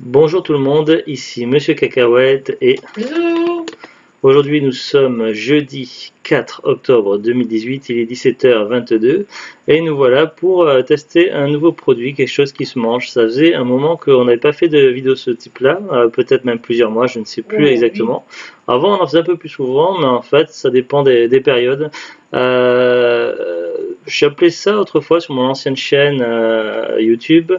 Bonjour tout le monde, ici Monsieur Cacahuète et Hello. aujourd'hui nous sommes jeudi 4 octobre 2018, il est 17h22 et nous voilà pour tester un nouveau produit, quelque chose qui se mange. Ça faisait un moment qu'on n'avait pas fait de vidéo de ce type-là, peut-être même plusieurs mois, je ne sais plus Oh oui. exactement. Avant on en faisait un peu plus souvent, mais en fait ça dépend des périodes. J'appelais ça autrefois sur mon ancienne chaîne YouTube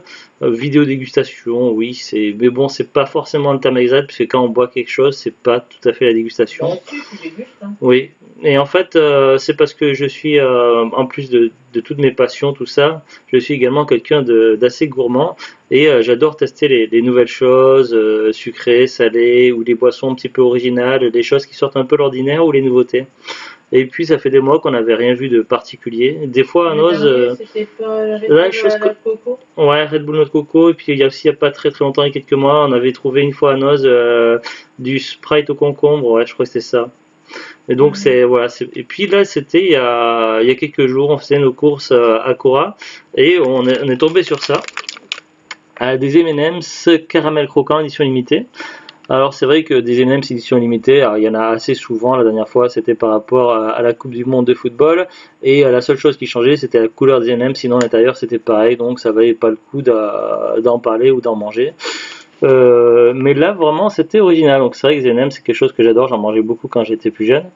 vidéo dégustation, oui, mais bon, c'est pas forcément le terme exact, parce que quand on boit quelque chose, c'est pas tout à fait la dégustation. Bah si, tu dégustes, hein. Oui, et en fait, c'est parce que je suis, en plus de toutes mes passions, tout ça, je suis également quelqu'un d'assez gourmand, et j'adore tester les nouvelles choses, sucrées, salées, ou des boissons un petit peu originales, des choses qui sortent un peu l'ordinaire, ou les nouveautés. Et puis, ça fait des mois qu'on n'avait rien vu de particulier. Des fois, on Le ose... dernier, c'était pas la Red là, Bull chose à la coco. Ouais, Red Bull Noix de Coco, et puis il y a aussi il n'y a pas très très longtemps, il y a quelques mois, on avait trouvé une fois à Noz du Sprite au concombre, ouais, je crois que c'était ça. Et donc Mhm. c'est voilà, et puis là c'était il y a quelques jours, on faisait nos courses à Cora et on est tombé sur ça, des M&M's caramel croquant édition limitée. Alors c'est vrai que des M&M's édition limitée, alors, il y en a assez souvent. La dernière fois c'était par rapport à la Coupe du Monde de football et la seule chose qui changeait c'était la couleur des M&M's, sinon à l'intérieur c'était pareil, donc ça valait pas le coup d'en parler ou d'en manger. Mais là vraiment c'était original, donc c'est vrai que les M&M's c'est quelque chose que j'adore, j'en mangeais beaucoup quand j'étais plus jeune.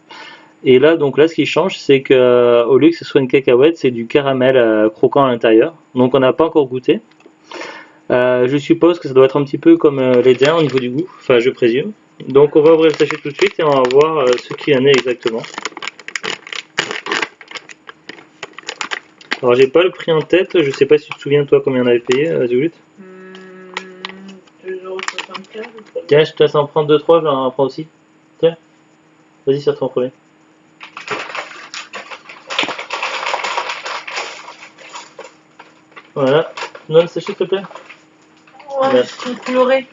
Et là donc là ce qui change c'est que au lieu que ce soit une cacahuète, c'est du caramel croquant à l'intérieur, donc on n'a pas encore goûté. Je suppose que ça doit être un petit peu comme les dents au niveau du goût, enfin je présume. Donc on va ouvrir le sachet tout de suite et on va voir ce qu'il en est exactement. Alors j'ai pas le prix en tête, je sais pas si tu te souviens toi combien on avait payé, Zulut. Hmm, 2,75 €, je crois. Tiens, je te laisse en prendre 2-3, je vais en prendre aussi. Tiens, vas-y, ça en premier. Voilà, donne le sachet s'il te plaît. Ouais, Voilà. ils sont colorés.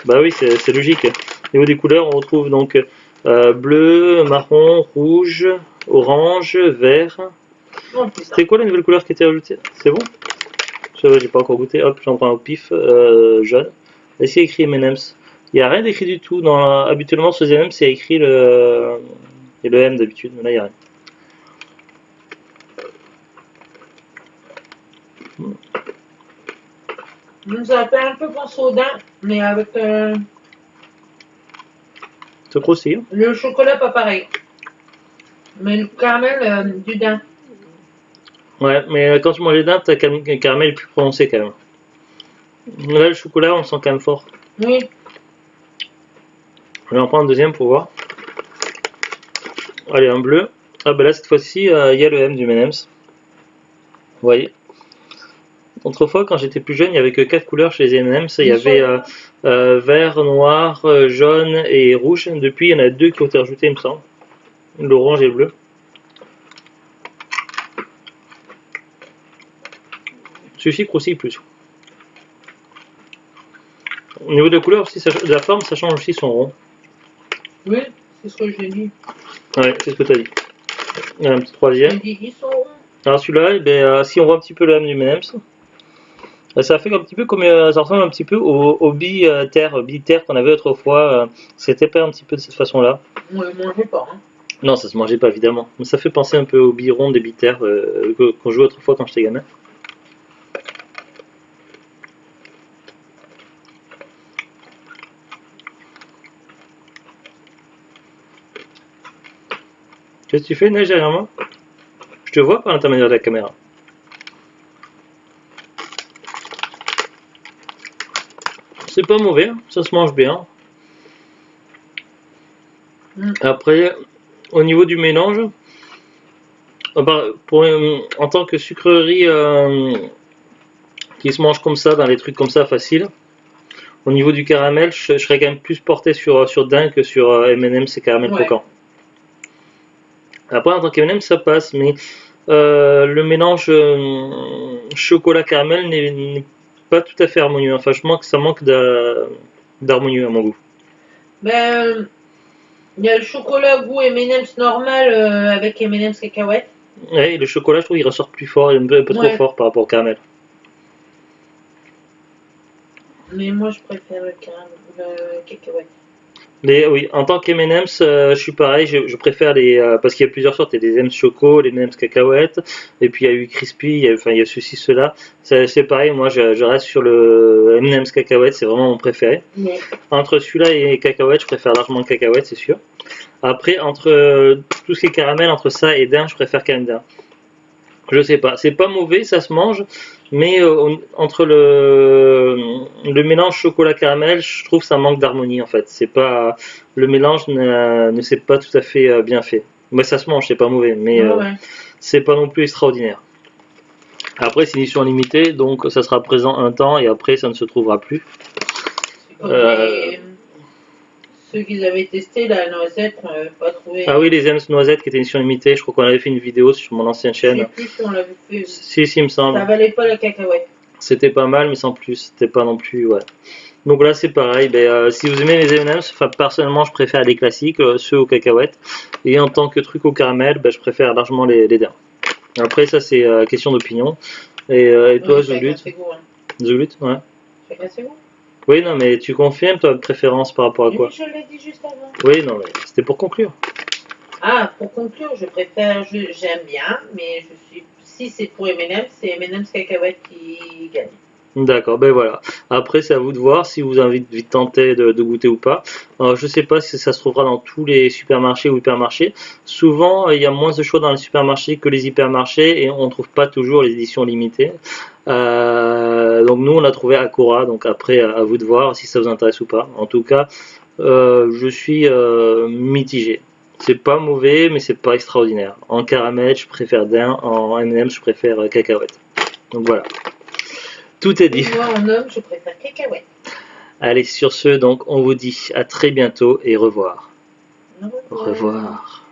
Bah oui, c'est logique. Au niveau des couleurs, on retrouve donc bleu, marron, rouge, orange, vert. Oh putain. C'était quoi la nouvelle couleur qui était ajoutée? C'est bon? J'ai pas encore goûté. Hop, j'en prends un au pif, jaune. Ici, il y a écrit M&M's. Il n'y a rien d'écrit du tout. Habituellement, sur les M&M's, il y a écrit le M d'habitude, mais là, il n'y a rien. Ça fait un peu penser au daim, mais avec C'est croustillant. le chocolat pas pareil. Mais le caramel du daim. Ouais, mais quand tu manges les dattes, t'as un caramel plus prononcé quand même. Là, le chocolat, on le sent quand même fort. Oui. Je vais en prendre un deuxième pour voir. Allez, un bleu. Ah, bah là, cette fois-ci, il y a le M du M&M's. Vous voyez? Autrefois, quand j'étais plus jeune, il n'y avait que 4 couleurs chez les M&M's. Il y avait vert, noir, jaune et rouge. Depuis, il y en a 2 qui ont été rajoutés, il me semble. L'orange et le bleu. Celui-ci croustille plus. Au niveau de la couleur aussi, de la forme, ça change aussi son rond. Oui, c'est ce que j'ai dit. Ouais, c'est ce que tu as dit. Il y en a un petit J'ai troisième. dit, ils sont ronds. Alors celui-là, eh ben, si on voit un petit peu le M du M&M's, ça fait un petit peu comme, ça ressemble un petit peu au billes-terre qu'on avait autrefois. C'était pas un petit peu de cette façon-là. On le mangeait pas, hein. Non, ça se mangeait pas évidemment. Mais ça fait penser un peu aux billes rondes des billes-terre qu'on jouait autrefois quand j'étais gamin. Qu'est-ce que tu fais, Neige, derrière moi? Je te vois par l'intermédiaire de la caméra. C'est pas mauvais, ça se mange bien. Après, au niveau du mélange, en tant que sucrerie qui se mange comme ça, dans les trucs comme ça facile, au niveau du caramel, je serais quand même plus porté sur Daim que sur M&M's et caramel Ouais. croquant. Après, en tant qu'M&M's, ça passe, mais le mélange chocolat-caramel n'est pas tout à fait harmonieux. Enfin, ça manque d'harmonieux à mon goût. Ben, il y a le chocolat goût M&M's normal avec M&M's cacahuètes. Ouais, et le chocolat, je trouve qu'il ressort plus fort, un peu trop Ouais. fort par rapport au caramel. Mais moi, je préfère le cacahuète. Mais oui, en tant qu'M&M's, je suis pareil, je préfère les parce qu'il y a plusieurs sortes, il y a des M&M's choco, les M&M's cacahuètes, et puis il y a eu crispy, enfin il y a ceci, cela. C'est pareil, moi je reste sur le M&M's cacahuète, c'est vraiment mon préféré. Mais Entre celui-là et cacahuète, je préfère largement le cacahuète, c'est sûr. Après, entre tout ce qui est caramel, entre ça et daim, je préfère quand même daim. Je sais pas, c'est pas mauvais, ça se mange, mais entre le mélange chocolat-caramel, je trouve que ça manque d'harmonie en fait. C'est pas le mélange ne s'est pas tout à fait bien fait. Mais ça se mange, c'est pas mauvais, mais ouais. c'est pas non plus extraordinaire. Après, c'est une édition limitée, donc ça sera présent un temps et après ça ne se trouvera plus. C'est comme Euh, ceux qu'ils avaient testés, la noisette, on n'avait pas trouvé. Ah oui, les M&M's noisettes qui étaient édition limitée, je crois qu'on avait fait une vidéo sur mon ancienne Je sais chaîne. plus si on l'avait fait. Si, il me semble. Ça valait pas la cacahuète. C'était pas mal, mais sans plus. C'était pas non plus, ouais. Donc là, c'est pareil. Si vous aimez les M&M's, enfin, personnellement, je préfère les classiques, ceux aux cacahuètes. Et en tant que truc au caramel, je préfère largement les daims. Après, ça, c'est question d'opinion. Et toi, Oui, Zulut? chacun ses goûts, hein. Zulut, ouais. Chacun ses goûts. Oui, non, mais tu confirmes ta préférence par rapport à Oui, quoi? je l'ai dit juste avant. Oui, non, mais c'était pour conclure. Ah, pour conclure, j'aime bien, mais si c'est pour M&M's, c'est M&M's cacahuètes qui gagne. D'accord, ben voilà. Après, c'est à vous de voir si vous avez envie de tenter de goûter ou pas. Je sais pas si ça se trouvera dans tous les supermarchés ou hypermarchés. Souvent, il y a moins de choix dans les supermarchés que les hypermarchés et on trouve pas toujours les éditions limitées. Donc nous, on a trouvé Acora. Donc après, à vous de voir si ça vous intéresse ou pas. En tout cas, je suis mitigé. C'est pas mauvais, mais c'est pas extraordinaire. En caramel, je préfère daim. En M&M's, je préfère cacahuète. Donc voilà. Tout est dit. Moi, en homme, je préfère cacahuètes. Allez, sur ce, donc, on vous dit à très bientôt et revoir. Au Au revoir. revoir.